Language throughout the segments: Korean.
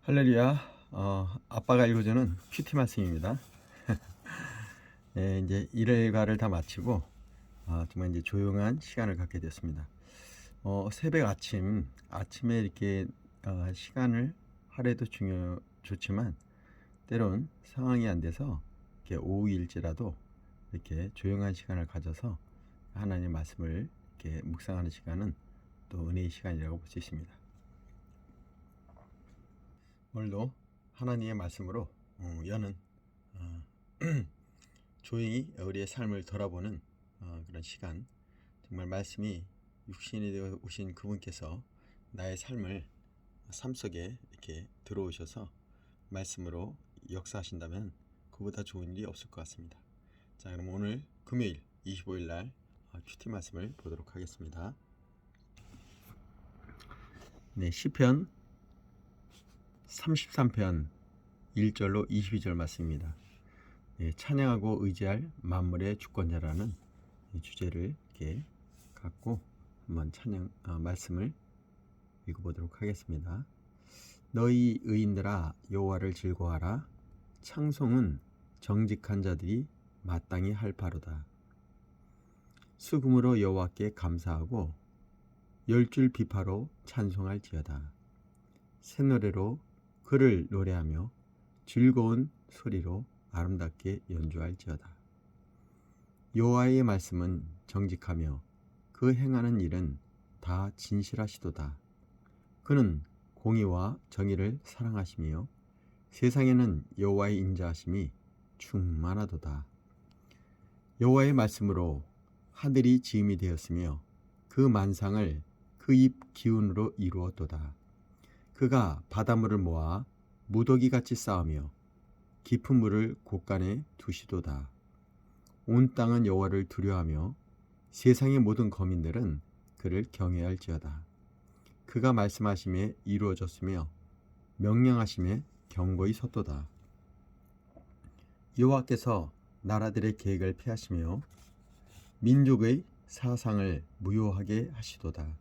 할렐루야. 아빠가 읽어주는 큐티 말씀입니다. 네, 이제 일과를 다 마치고 정말 이제 조용한 시간을 갖게 됐습니다. 새벽 아침에 이렇게 시간을 하루에도 좋지만 때론 상황이 안 돼서 이렇게 오후일지라도 이렇게 조용한 시간을 가져서 하나님의 말씀을 이렇게 묵상하는 시간은 또 은혜의 시간이라고 볼 수 있습니다. 오늘도 하나님의 말씀으로 여는 조용히 우리의 삶을 돌아보는 그런 시간, 정말 말씀이 육신이 되어 오신 그분께서 나의 삶을 삶 속에 이렇게 들어오셔서 말씀으로 역사하신다면 그보다 좋은 일이 없을 것 같습니다. 자, 그럼 오늘 금요일 25일 날 큐티 말씀을 보도록 하겠습니다. 네, 시편 33편 1절로 22절 말씀입니다. 예, 찬양하고 의지할 만물의 주권자라는 주제를 이렇게 갖고 한번 말씀을 읽어보도록 하겠습니다. 너희 의인들아 여호와를 즐거워하라. 찬송은 정직한 자들이 마땅히 할 바로다. 수금으로 여호와께 감사하고 열줄 비파로 찬송할지어다. 새 노래로 그를 노래하며 즐거운 소리로 아름답게 연주할지어다. 여호와의 말씀은 정직하며 그 행하는 일은 다 진실하시도다. 그는 공의와 정의를 사랑하시며 세상에는 여호와의 인자하심이 충만하도다. 여호와의 말씀으로 하늘이 지음이 되었으며 그 만상을 그 입 기운으로 이루었도다. 그가 바닷물을 모아 무더기같이 쌓으며 깊은 물을 곳간에 두시도다. 온 땅은 여호와를 두려워하며 세상의 모든 거민들은 그를 경외할지어다. 그가 말씀하심에 이루어졌으며 명령하심에 경고히 섰도다. 여호와께서 나라들의 계획을 폐하시며 민족의 사상을 무효하게 하시도다.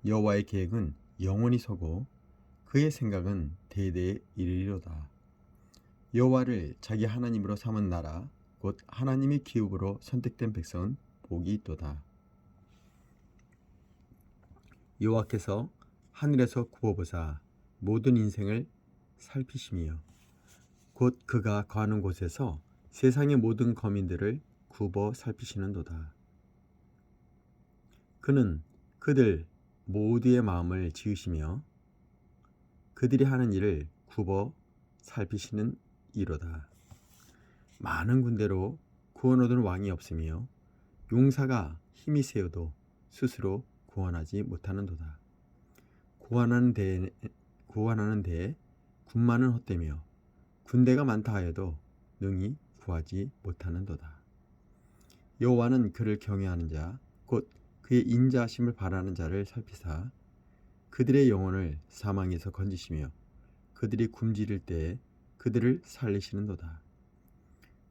여호와의 계획은 영원히 서고 그의 생각은 대대에 이르리로다. 여호와를 자기 하나님으로 삼은 나라 곧 하나님의 기업으로 선택된 백성은 복이 있도다. 여호와께서 하늘에서 굽어보사 모든 인생을 살피시며 곧 그가 거하는 곳에서 세상의 모든 거민들을 굽어 살피시는도다. 그는 그들 모두의 마음을 지으시며 그들이 하는 일을 굽어 살피시는 이로다. 많은 군대로 구원 얻은 왕이 없으며 용사가 힘이 세어도 스스로 구원하지 못하는도다. 구원하는 데에 군마는 헛되며 군대가 많다 하여도 능히 구하지 못하는도다. 여호와는 그를 경외하는 자 곧 그의 인자하심을 바라는 자를 살피사 그들의 영혼을 사망에서 건지시며 그들이 굶주릴 때에 그들을 살리시는도다.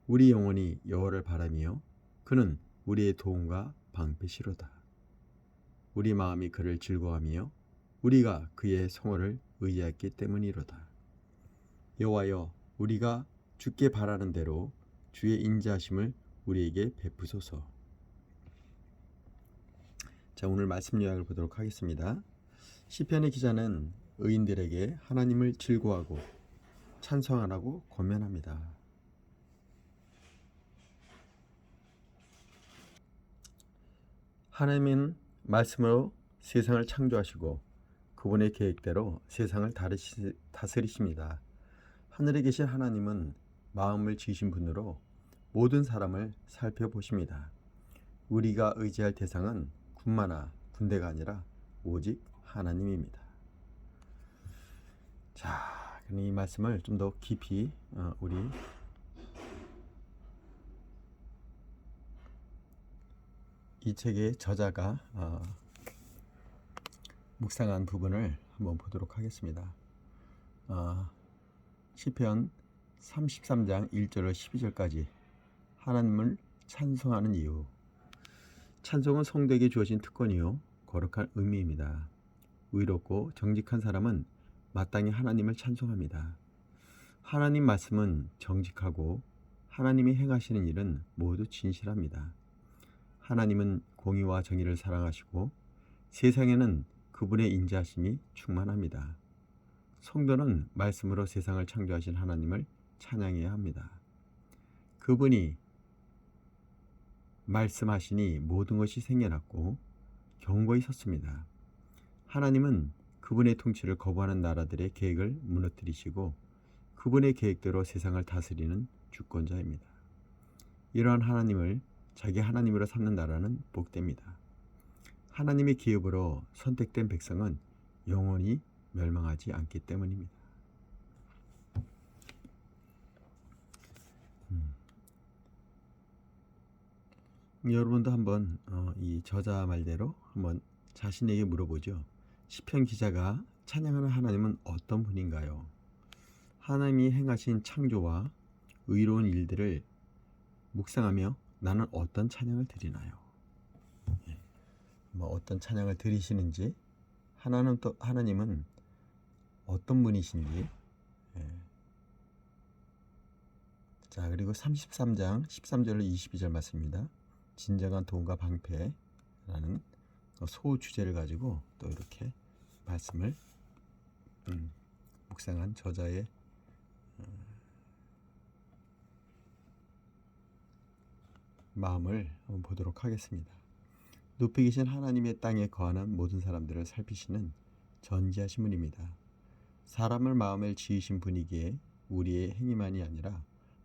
우리 영혼이 여호와를 바라며 그는 우리의 도움과 방패시로다. 우리 마음이 그를 즐거워하며 우리가 그의 성호를 의지했기 때문이로다. 여호와여, 우리가 주께 바라는 대로 주의 인자하심을 우리에게 베푸소서. 자, 오늘 말씀 요약을 보도록 하겠습니다. 시편의 기자는 의인들에게 하나님을 즐거워하고 찬송하라고 권면합니다. 하나님은 말씀으로 세상을 창조하시고 그분의 계획대로 세상을 다스리십니다. 하늘에 계신 하나님은 마음을 지으신 분으로 모든 사람을 살펴보십니다. 우리가 의지할 대상은 군마나 군대가 아니라 오직 하나님입니다. 자, 그럼 이 말씀을 좀 더 깊이 우리 이 책의 저자가 묵상한 부분을 한번 보도록 하겠습니다. 시편 33장 1절로 12절까지 하나님을 찬송하는 이유. 찬송은 성도에게 주어진 특권이요 거룩한 의미입니다. 의롭고 정직한 사람은 마땅히 하나님을 찬송합니다. 하나님 말씀은 정직하고 하나님이 행하시는 일은 모두 진실합니다. 하나님은 공의와 정의를 사랑하시고 세상에는 그분의 인자하심이 충만합니다. 성도는 말씀으로 세상을 창조하신 하나님을 찬양해야 합니다. 그분이 말씀하시니 모든 것이 생겨났고 견고히 섰습니다. 하나님은 그분의 통치를 거부하는 나라들의 계획을 무너뜨리시고 그분의 계획대로 세상을 다스리는 주권자입니다. 이러한 하나님을 자기 하나님으로 삼는 나라는 복됩니다. 하나님의 기업으로 선택된 백성은 영원히 멸망하지 않기 때문입니다. 여러분도 한번 이 저자 말대로 한번 자신에게 물어보죠. 시편 기자가 찬양하는 하나님은 어떤 분인가요? 하나님이 행하신 창조와 의로운 일들을 묵상하며 나는 어떤 찬양을 드리나요? 어떤 찬양을 드리시는지, 하나님은 어떤 분이신지. 자, 그리고 33장 13절로 22절 말씀입니다. 진정한 도움과 방패라는 소주제를 가지고 또 이렇게 말씀을 묵상한 저자의 마음을 한번 보도록 하겠습니다. 높이 계신 하나님의 땅에 거하는 모든 사람들을 살피시는 전지하신 분입니다. 사람을 마음을 지으신 분이기에 우리의 행위만이 아니라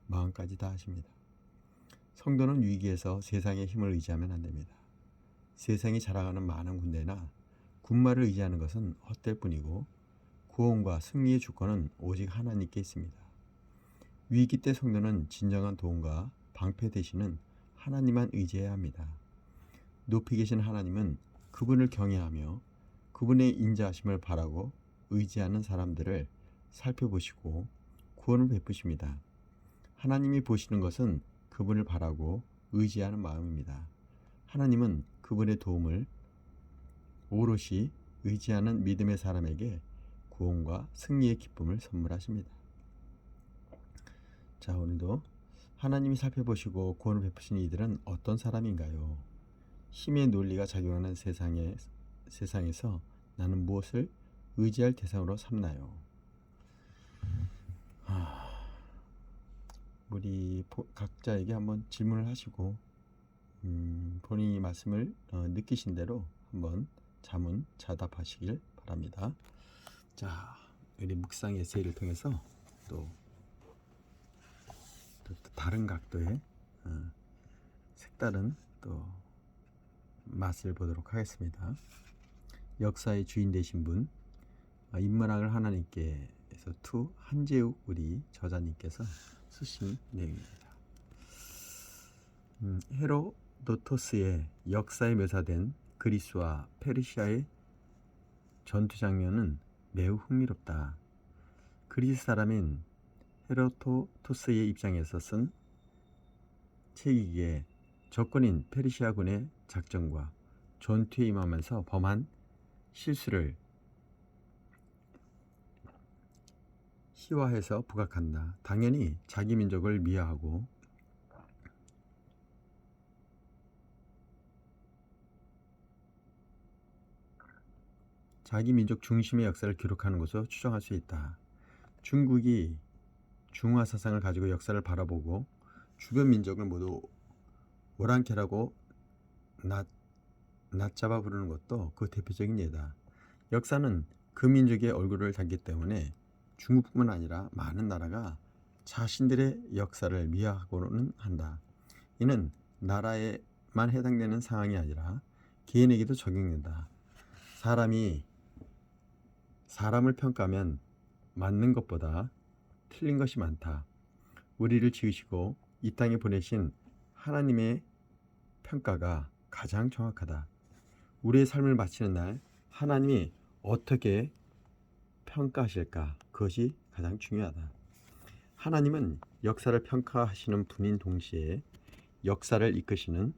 마음까지 다 하십니다. 성도는 위기에서 세상의 힘을 의지하면 안 됩니다. 세상이 자랑하는 많은 군대나 군마를 의지하는 것은 헛될 뿐이고 구원과 승리의 주권은 오직 하나님께 있습니다. 위기 때 성도는 진정한 도움과 방패 되시는 하나님만 의지해야 합니다. 높이 계신 하나님은 그분을 경외하며 그분의 인자하심을 바라고 의지하는 사람들을 살펴보시고 구원을 베푸십니다. 하나님이 보시는 것은 그분을 바라고 의지하는 마음입니다. 하나님은 그분의 도움을 오롯이 의지하는 믿음의 사람에게 구원과 승리의 기쁨을 선물하십니다. 자, 오늘도 하나님이 살펴보시고 구원을 베푸시는 이들은 어떤 사람인가요? 힘의 논리가 작용하는 세상에서 나는 무엇을 의지할 대상으로 삼나요? 우리 각자에게 한번 질문을 하시고 본인이 말씀을 느끼신 대로 한번 자문자답하시길 바랍니다. 자, 우리 묵상 에세이를 통해서 또 다른 각도의 색다른 또 맛을 보도록 하겠습니다. 역사의 주인 되신 분, 인문학을 하나님께서 한재욱 우리 저자님께서 쓰신 내용입니다. 헤로도토스의 역사에 묘사된 그리스와 페르시아의 전투 장면은 매우 흥미롭다. 그리스 사람인 헤로도토스의 입장에서 쓴 책이기에 적군인 페르시아군의 작전과 전투에 임하면서 범한 실수를 희화해서 부각한다. 당연히 자기 민족을 미화하고 자기 민족 중심의 역사를 기록하는 것으로 추정할 수 있다. 중국이 중화 사상을 가지고 역사를 바라보고 주변 민족을 모두 오랑캐라고 낮잡아 부르는 것도 그 대표적인 예다. 역사는 그 민족의 얼굴을 담기 때문에 중국뿐만 아니라 많은 나라가 자신들의 역사를 미화하고는 한다. 이는 나라에만 해당되는 상황이 아니라 개인에게도 적용된다. 사람이 사람을 평가하면 맞는 것보다 틀린 것이 많다. 우리를 지으시고 이 땅에 보내신 하나님의 평가가 가장 정확하다. 우리의 삶을 마치는 날 하나님이 어떻게 평가하실까? 그것이 가장 중요하다. 하나님은 역사를 평가하시는 분인 동시에 역사를 이끄시는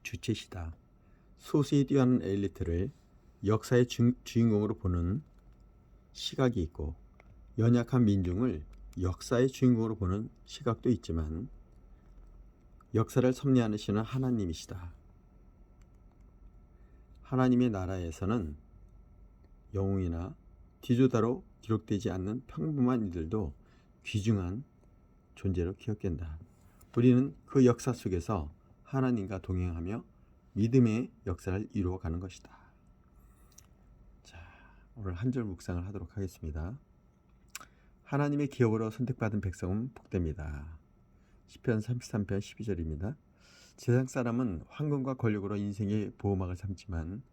주체시다. 소수에 뛰어난 엘리트를 역사의 주인공으로 보는 시각이 있고 연약한 민중을 역사의 주인공으로 보는 시각도 있지만 역사를 섭리하시는 하나님이시다. 하나님의 나라에서는 영웅이나 뒤조다로 기록되지 않는 평범한 이들도 귀중한 존재로 기억된다. 우리는 그 역사 속에서 하나님과 동행하며 믿음의 역사를 이루어가는 것이다. 자, 오늘 한 절 묵상을 하도록 하겠습니다. 하나님의 기업으로 선택받은 백성은 복됩니다. 시편 33편 12절입니다. 세상 사람은 황금과 권력으로 인생의 보호막을 삼지만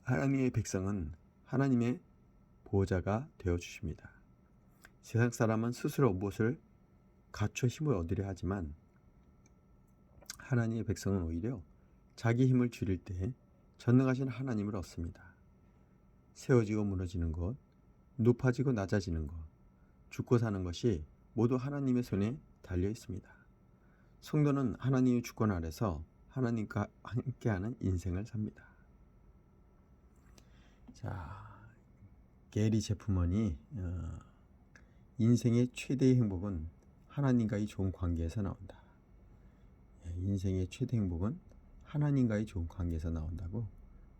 하나님의 백성은 하나님의 보호자가 되어주십니다. 세상 사람은 스스로 무엇을 갖춰 힘을 얻으려 하지만 하나님의 백성은 오히려 자기 힘을 줄일 때 전능하신 하나님을 얻습니다. 세워지고 무너지는 것, 높아지고 낮아지는 것, 죽고 사는 것이 모두 하나님의 손에 달려 있습니다. 성도는 하나님의 주권 아래서 하나님과 함께하는 인생을 삽니다. 자, 게리 제프먼이 인생의 최대의 행복은 하나님과의 좋은 관계에서 나온다. 인생의 최대 행복은 하나님과의 좋은 관계에서 나온다고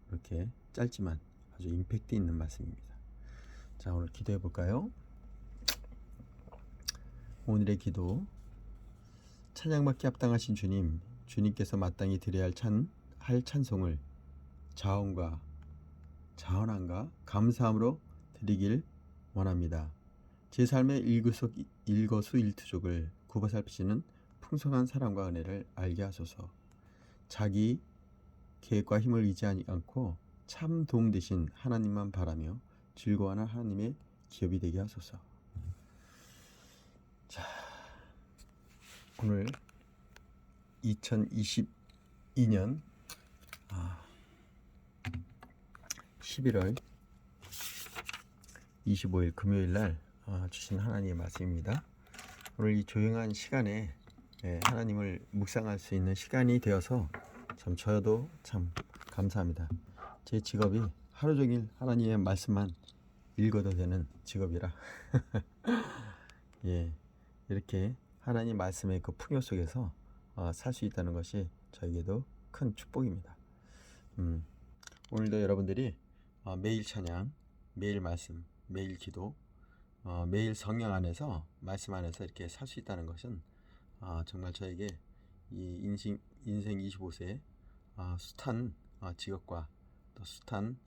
이렇게 짧지만 아주 임팩트 있는 말씀입니다. 자, 오늘 기도해 볼까요? 오늘의 기도. 찬양받기 합당하신 주님, 주님께서 마땅히 드려야 할 찬송을 자원과 자원함과 감사함으로 드리길 원합니다. 제 삶의 일거수일투족을 굽어살피시는 풍성한 사랑과 은혜를 알게 하소서. 자기 계획과 힘을 의지하지 않고 참 도움 되신 하나님만 바라며 즐거워하는 하나님의 기업이 되게 하소서. 자, 오늘 2022년 11월 25일 금요일 날 주신 하나님의 말씀입니다. 오늘 이 조용한 시간에 하나님을 묵상할 수 있는 시간이 되어서 참 저도 참 감사합니다. 제 직업이 하루 종일 하나님의 말씀만 읽어도 되는 직업이라 예, 이렇게 하나님 말씀의 그 풍요 속에서 살 수 있다는 것이 저에게도 큰 축복입니다. 오늘도 여러분들이 매일 찬양, 매일 말씀, 매일 기도, 매일 성령 안에서 말씀 안에서 이렇게 살 수 있다는 것은 정말 저에게 이 인생 25세 숱한 직업과 또 숱한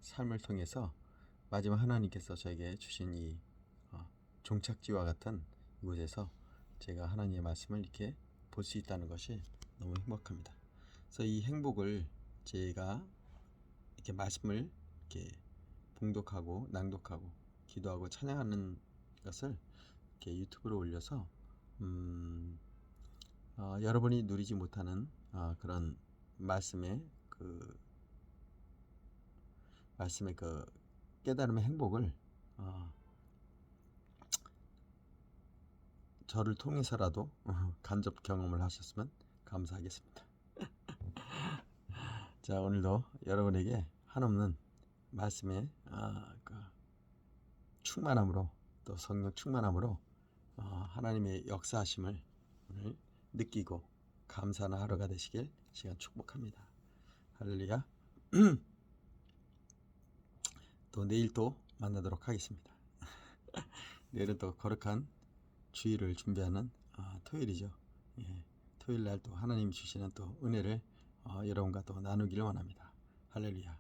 삶을 통해서 마지막 하나님께서 저에게 주신 이 종착지와 같은 이곳에서 제가 하나님의 말씀을 이렇게 볼 수 있다는 것이 너무 행복합니다. 그래서 이 행복을 제가 이렇게 말씀을 이렇게 봉독하고 낭독하고 기도하고 찬양하는 것을 이렇게 유튜브로 올려서 여러분이 누리지 못하는 그런 말씀의 그 깨달음의 행복을 저를 통해서라도 간접 경험을 하셨으면 감사하겠습니다. 자, 오늘도 여러분에게 한없는 말씀의 충만함으로 또 성령 충만함으로 하나님의 역사하심을 오늘 느끼고 감사하는 하루가 되시길 시간 축복합니다. 할렐루야. 또 내일 또 만나도록 하겠습니다. 내일은 또 거룩한 주일을 준비하는 토요일이죠. 예, 토요일 날 또 하나님 주시는 또 은혜를 여러분과 또 나누기를 원합니다. 할렐루야.